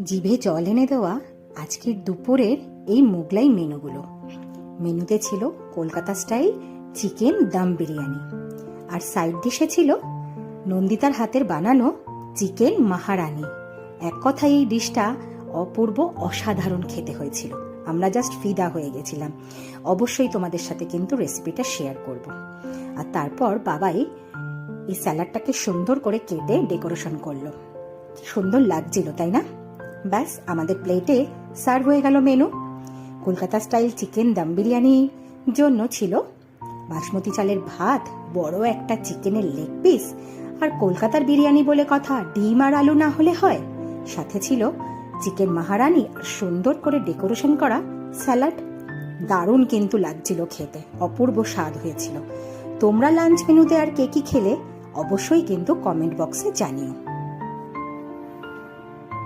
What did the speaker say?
জিভে জল এনে দেওয়া আজকের দুপুরের এই মোগলাই মেনুগুলো। মেনুতে ছিল কলকাতা স্টাইল চিকেন দম বিরিয়ানি, আর সাইড ডিশে ছিল নন্দিতার হাতের বানানো চিকেন মাহারানি। এক কথায় এই ডিশটা অপূর্ব অসাধারণ খেতে হয়েছিল। আমরা জাস্ট ফিদা হয়ে গেছিলাম। অবশ্যই তোমাদের সাথে কিন্তু রেসিপিটা শেয়ার করব। আর তারপর বাবাই এই স্যালাডটাকে সুন্দর করে কেটে ডেকোরেশন করলো। কি সুন্দর লাগছিল, তাই না? ব্যাস, আমাদের প্লেটে সার্ভ হয়ে গেল মেনু। কলকাতা স্টাইল চিকেন দম বিরিয়ানির জন্য ছিল বাসমতি চালের ভাত, বড় একটা চিকেনের লেগ পিস, আর কলকাতার বিরিয়ানি বলে কথা, ডিম আর আলু না হলে হয়। সাথে ছিল চিকেন মাহারানি আর সুন্দর করে ডেকোরেশন করা স্যালাড। দারুণ কিন্তু লাগছিল খেতে, অপূর্ব স্বাদ হয়েছিল। তোমরা লাঞ্চ মেনুতে আর কে কি খেলে অবশ্যই কিন্তু কমেন্ট বক্সে জানিও।